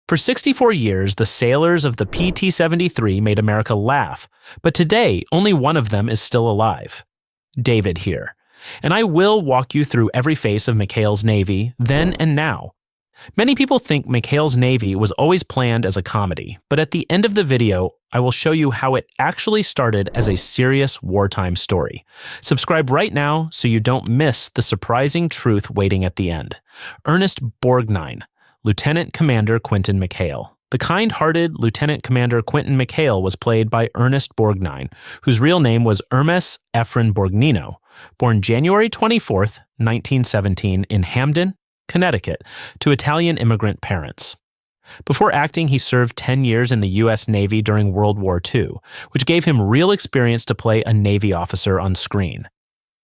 For 64 years, the sailors of the PT-73 made America laugh, but today only one of them is still alive. David here. And I will walk you through every face of McHale's Navy, then and now. Many people think McHale's Navy was always planned as a comedy, but at the end of the video, I will show you how it actually started as a serious wartime story. Subscribe right now so you don't miss the surprising truth waiting at the end. Ernest Borgnine, Lieutenant Commander Quinton McHale. The kind-hearted Lieutenant Commander Quinton McHale was played by Ernest Borgnine, whose real name was Ernest Ephraim Borgnino, born January 24, 1917 in Hamden, Connecticut, to Italian immigrant parents. Before acting, he served 10 years in the U.S. Navy during World War II, which gave him real experience to play a Navy officer on screen.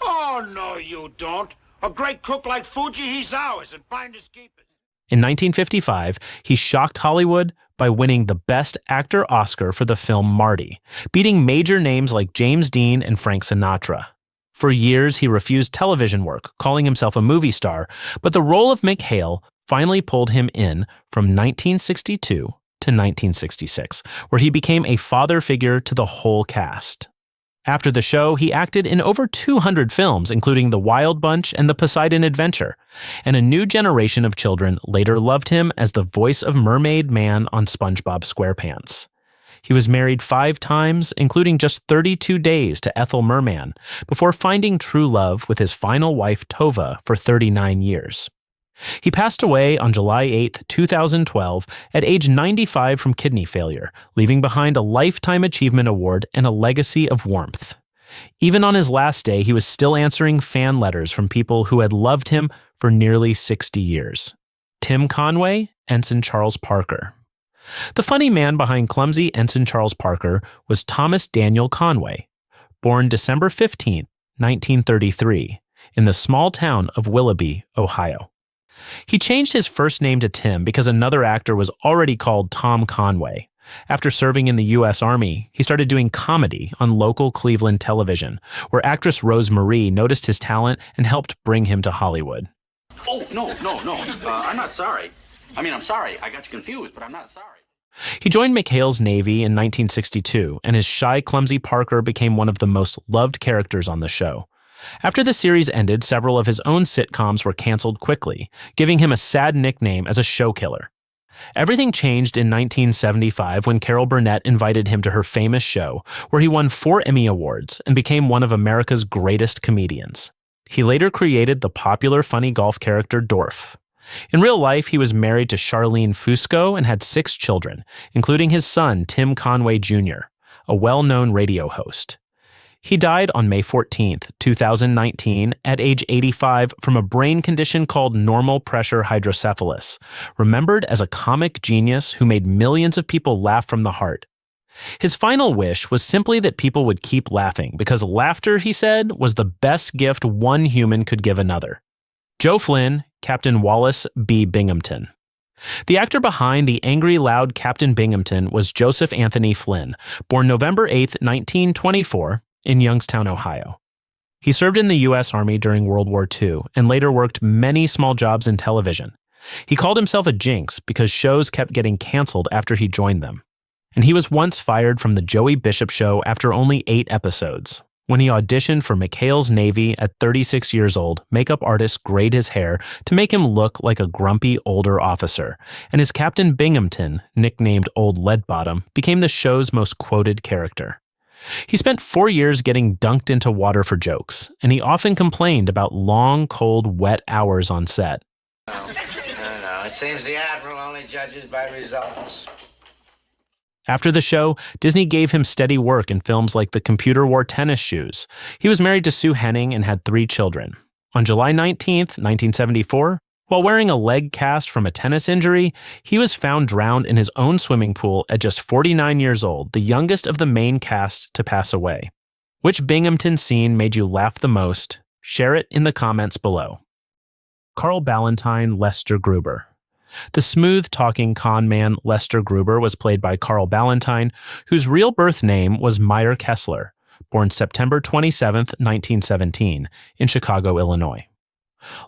Oh, no, you don't. A great cook like Fuji, he's ours, and finders keepers. In 1955, he shocked Hollywood by winning the Best Actor Oscar for the film Marty, beating major names like James Dean and Frank Sinatra. For years, he refused television work, calling himself a movie star, but the role of McHale finally pulled him in from 1962 to 1966, where he became a father figure to the whole cast. After the show, he acted in over 200 films, including The Wild Bunch and The Poseidon Adventure, and a new generation of children later loved him as the voice of Mermaid Man on SpongeBob SquarePants. He was married 5 times, including just 32 days to Ethel Merman, before finding true love with his final wife Tova for 39 years. He passed away on July 8, 2012, at age 95 from kidney failure, leaving behind a Lifetime Achievement Award and a legacy of warmth. Even on his last day, he was still answering fan letters from people who had loved him for nearly 60 years. Tim Conway, Ensign Charles Parker. The funny man behind clumsy Ensign Charles Parker was Thomas Daniel Conway, born December 15, 1933, in the small town of Willoughby, Ohio. He changed his first name to Tim because another actor was already called Tom Conway. After serving in the U.S. Army, he started doing comedy on local Cleveland television, where actress Rose Marie noticed his talent and helped bring him to Hollywood. Oh, no. I'm not sorry. I'm sorry. I got you confused, but I'm not sorry. He joined McHale's Navy in 1962, and his shy, clumsy Parker became one of the most loved characters on the show. After the series ended, several of his own sitcoms were canceled quickly, giving him a sad nickname as a show killer. Everything changed in 1975 when Carol Burnett invited him to her famous show, where he won 4 Emmy Awards and became one of America's greatest comedians. He later created the popular funny golf character Dorf. In real life, he was married to Charlene Fusco and had 6 children, including his son Tim Conway Jr., a well-known radio host. He died on May 14, 2019, at age 85 from a brain condition called normal pressure hydrocephalus, remembered as a comic genius who made millions of people laugh from the heart. His final wish was simply that people would keep laughing, because laughter, he said, was the best gift one human could give another. Joe Flynn, Captain Wallace B. Binghamton. The actor behind the angry, loud Captain Binghamton was Joseph Anthony Flynn, born November 8, 1924, in Youngstown, Ohio. He served in the U.S. Army during World War II and later worked many small jobs in television. He called himself a jinx because shows kept getting canceled after he joined them. And he was once fired from the Joey Bishop Show after only 8 episodes. When he auditioned for McHale's Navy at 36 years old, makeup artists grayed his hair to make him look like a grumpy older officer, and his Captain Binghamton, nicknamed Old Leadbottom, became the show's most quoted character. He spent 4 years getting dunked into water for jokes, and he often complained about long, cold, wet hours on set. No. It seems the Admiral only judges by results. After the show, Disney gave him steady work in films like The Computer Wore Tennis Shoes. He was married to Sue Henning and had 3 children. On July 19, 1974, while wearing a leg cast from a tennis injury, he was found drowned in his own swimming pool at just 49 years old, the youngest of the main cast to pass away. Which Binghamton scene made you laugh the most? Share it in the comments below. Carl Ballantine, Lester Gruber. The smooth-talking con man Lester Gruber was played by Carl Ballantine, whose real birth name was Meyer Kessler, born September 27, 1917, in Chicago, Illinois.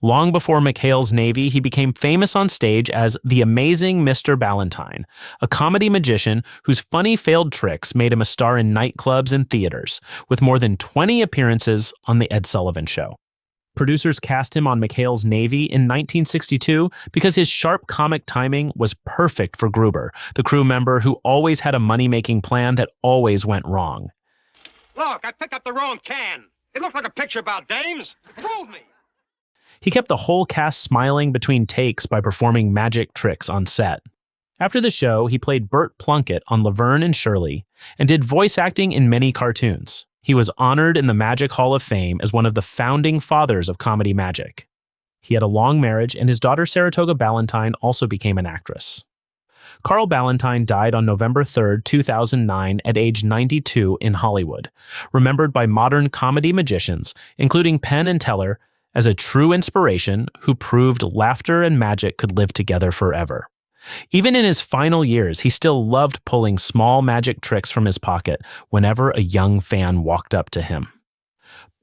Long before McHale's Navy, he became famous on stage as the amazing Mr. Ballantine, a comedy magician whose funny failed tricks made him a star in nightclubs and theaters, with more than 20 appearances on The Ed Sullivan Show. Producers cast him on McHale's Navy in 1962 because his sharp comic timing was perfect for Gruber, the crew member who always had a money-making plan that always went wrong. Look, I picked up the wrong can. It looked like a picture about dames. It fooled me. He kept the whole cast smiling between takes by performing magic tricks on set. After the show, he played Bert Plunkett on Laverne and Shirley and did voice acting in many cartoons. He was honored in the Magic Hall of Fame as one of the founding fathers of comedy magic. He had a long marriage, and his daughter Saratoga Ballantine also became an actress. Carl Ballantine died on November 3, 2009 at age 92 in Hollywood, remembered by modern comedy magicians, including Penn and Teller, as a true inspiration who proved laughter and magic could live together forever. Even in his final years, he still loved pulling small magic tricks from his pocket whenever a young fan walked up to him.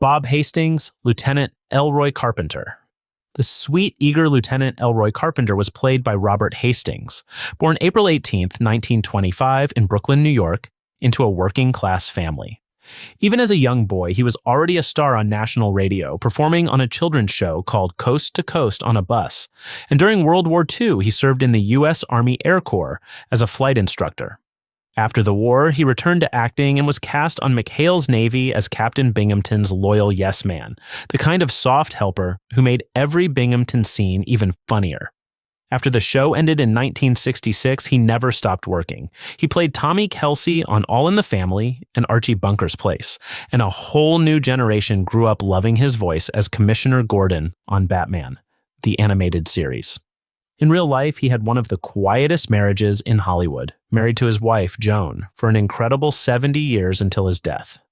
Bob Hastings, Lieutenant Elroy Carpenter. The sweet, eager Lieutenant Elroy Carpenter was played by Robert Hastings, born April 18, 1925 in Brooklyn, New York, into a working-class family. Even as a young boy, he was already a star on national radio, performing on a children's show called Coast to Coast on a Bus, and during World War II, he served in the U.S. Army Air Corps as a flight instructor. After the war, he returned to acting and was cast on McHale's Navy as Captain Binghamton's loyal yes man, the kind of soft helper who made every Binghamton scene even funnier. After the show ended in 1966, he never stopped working. He played Tommy Kelsey on All in the Family and Archie Bunker's Place, and a whole new generation grew up loving his voice as Commissioner Gordon on Batman, the animated series. In real life, he had one of the quietest marriages in Hollywood, married to his wife, Joan, for an incredible 70 years until his death.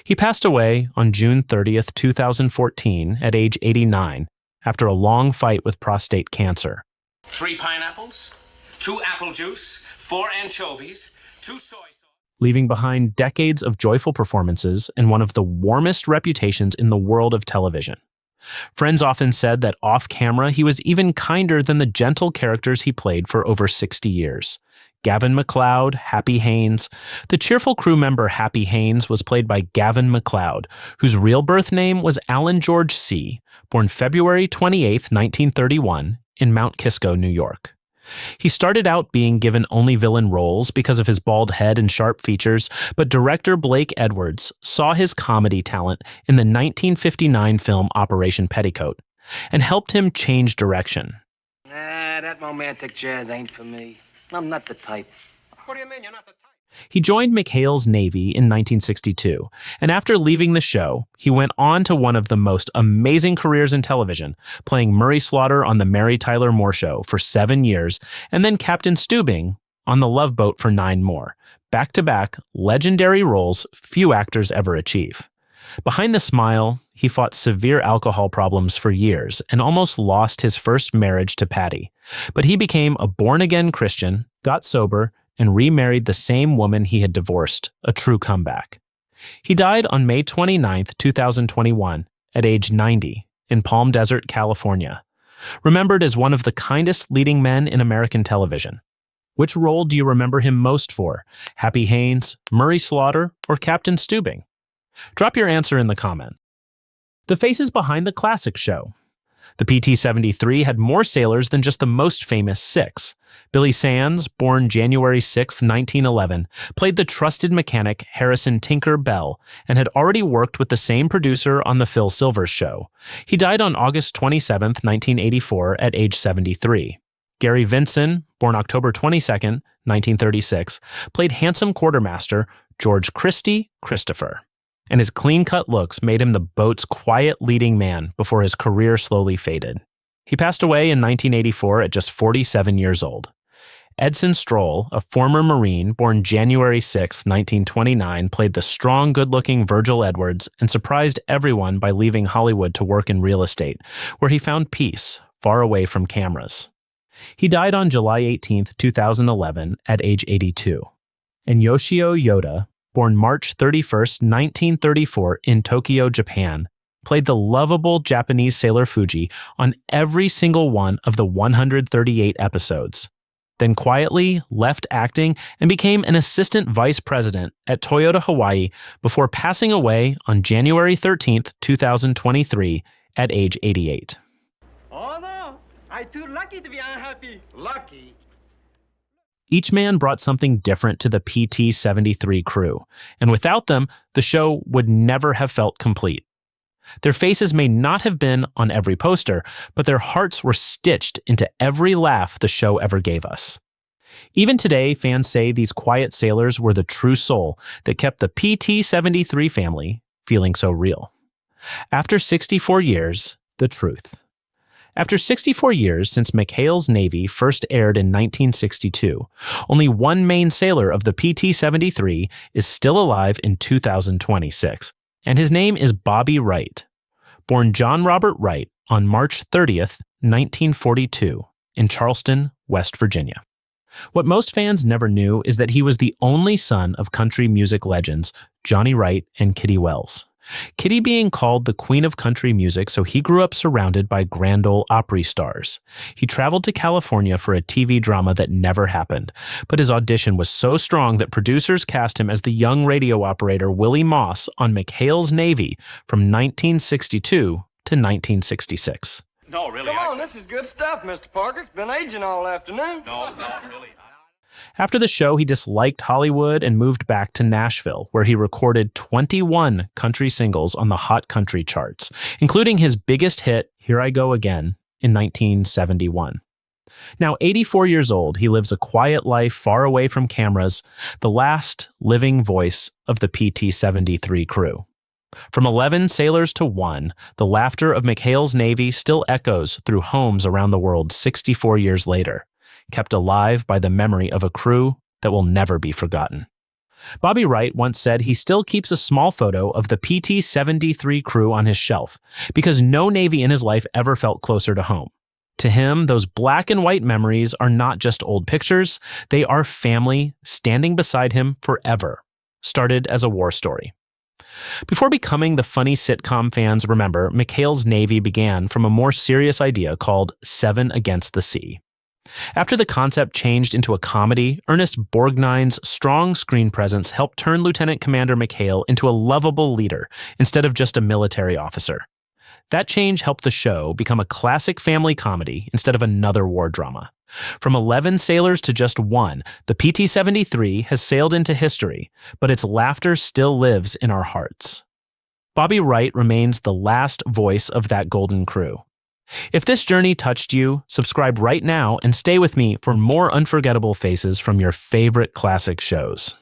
He passed away on June 30th, 2014, at age 89, after a long fight with prostate cancer. 3 pineapples, 2 apple juice, 4 anchovies, 2 soy sauce. Leaving behind decades of joyful performances and one of the warmest reputations in the world of television. Friends often said that off-camera he was even kinder than the gentle characters he played for over 60 years. Gavin MacLeod, Happy Haines. The cheerful crew member Happy Haines was played by Gavin MacLeod, whose real birth name was Alan George C., born February 28, 1931, in Mount Kisco, New York. He started out being given only villain roles because of his bald head and sharp features, but director Blake Edwards saw his comedy talent in the 1959 film Operation Petticoat and helped him change direction. Nah, that romantic jazz ain't for me. I'm not the type. What do you mean you're not the type? He joined McHale's Navy in 1962, and after leaving the show, he went on to one of the most amazing careers in television, playing Murray Slaughter on The Mary Tyler Moore Show for 7 years, and then Captain Steubing on The Love Boat for 9 more. Back-to-back, legendary roles few actors ever achieve. Behind the smile, he fought severe alcohol problems for years and almost lost his first marriage to Patty. But he became a born-again Christian, got sober, and remarried the same woman he had divorced, a true comeback. He died on May 29, 2021, at age 90, in Palm Desert, California, remembered as one of the kindest leading men in American television. Which role do you remember him most for? Happy Haines, Murray Slaughter, or Captain Steubing? Drop your answer in the comment. The faces behind the classic show. The PT-73 had more sailors than just the most famous 6. Billy Sands, born January 6, 1911, played the trusted mechanic Harrison Tinker Bell and had already worked with the same producer on The Phil Silvers Show. He died on August 27, 1984, at age 73. Gary Vinson, born October 22, 1936, played handsome quartermaster George Christie Christopher, and his clean-cut looks made him the boat's quiet leading man before his career slowly faded. He passed away in 1984 at just 47 years old. Edson Stroll, a former Marine born January 6, 1929, played the strong, good-looking Virgil Edwards and surprised everyone by leaving Hollywood to work in real estate, where he found peace, far away from cameras. He died on July 18, 2011, at age 82. And Yoshio Yoda, born March 31, 1934, in Tokyo, Japan, played the lovable Japanese sailor Fuji on every single one of the 138 episodes, then quietly left acting and became an assistant vice president at Toyota Hawaii before passing away on January 13th, 2023 at age 88. Oh no, I'm too lucky to be unhappy. Lucky? Each man brought something different to the PT-73 crew, and without them, the show would never have felt complete. Their faces may not have been on every poster, but their hearts were stitched into every laugh the show ever gave us. Even today, fans say these quiet sailors were the true soul that kept the PT-73 family feeling so real. After 64 years, the truth. After 64 years since McHale's Navy first aired in 1962, only one main sailor of the PT-73 is still alive in 2026, and his name is Bobby Wright. Born John Robert Wright on March 30th, 1942, in Charleston, West Virginia. What most fans never knew is that he was the only son of country music legends Johnny Wright and Kitty Wells. Kitty being called the Queen of Country Music, so he grew up surrounded by Grand Ole Opry stars. He traveled to California for a TV drama that never happened, but his audition was so strong that producers cast him as the young radio operator Willie Moss on McHale's Navy from 1962 to 1966. No, really. Come on, this is good stuff, Mr. Parker. It's been aging all afternoon. No, really. After the show, he disliked Hollywood and moved back to Nashville, where he recorded 21 country singles on the Hot Country charts, including his biggest hit, Here I Go Again, in 1971. Now 84 years old, he lives a quiet life far away from cameras, the last living voice of the PT-73 crew. From 11 sailors to one, the laughter of McHale's Navy still echoes through homes around the world 64 years later, kept alive by the memory of a crew that will never be forgotten. Bobby Wright once said he still keeps a small photo of the PT-73 crew on his shelf because no Navy in his life ever felt closer to home. To him, those black and white memories are not just old pictures, they are family standing beside him forever. Started as a war story. Before becoming the funny sitcom fans remember, McHale's Navy began from a more serious idea called Seven Against the Sea. After the concept changed into a comedy, Ernest Borgnine's strong screen presence helped turn Lieutenant Commander McHale into a lovable leader instead of just a military officer. That change helped the show become a classic family comedy instead of another war drama. From 11 sailors to just one, the PT-73 has sailed into history, but its laughter still lives in our hearts. Bobby Wright remains the last voice of that golden crew. If this journey touched you, subscribe right now and stay with me for more unforgettable faces from your favorite classic shows.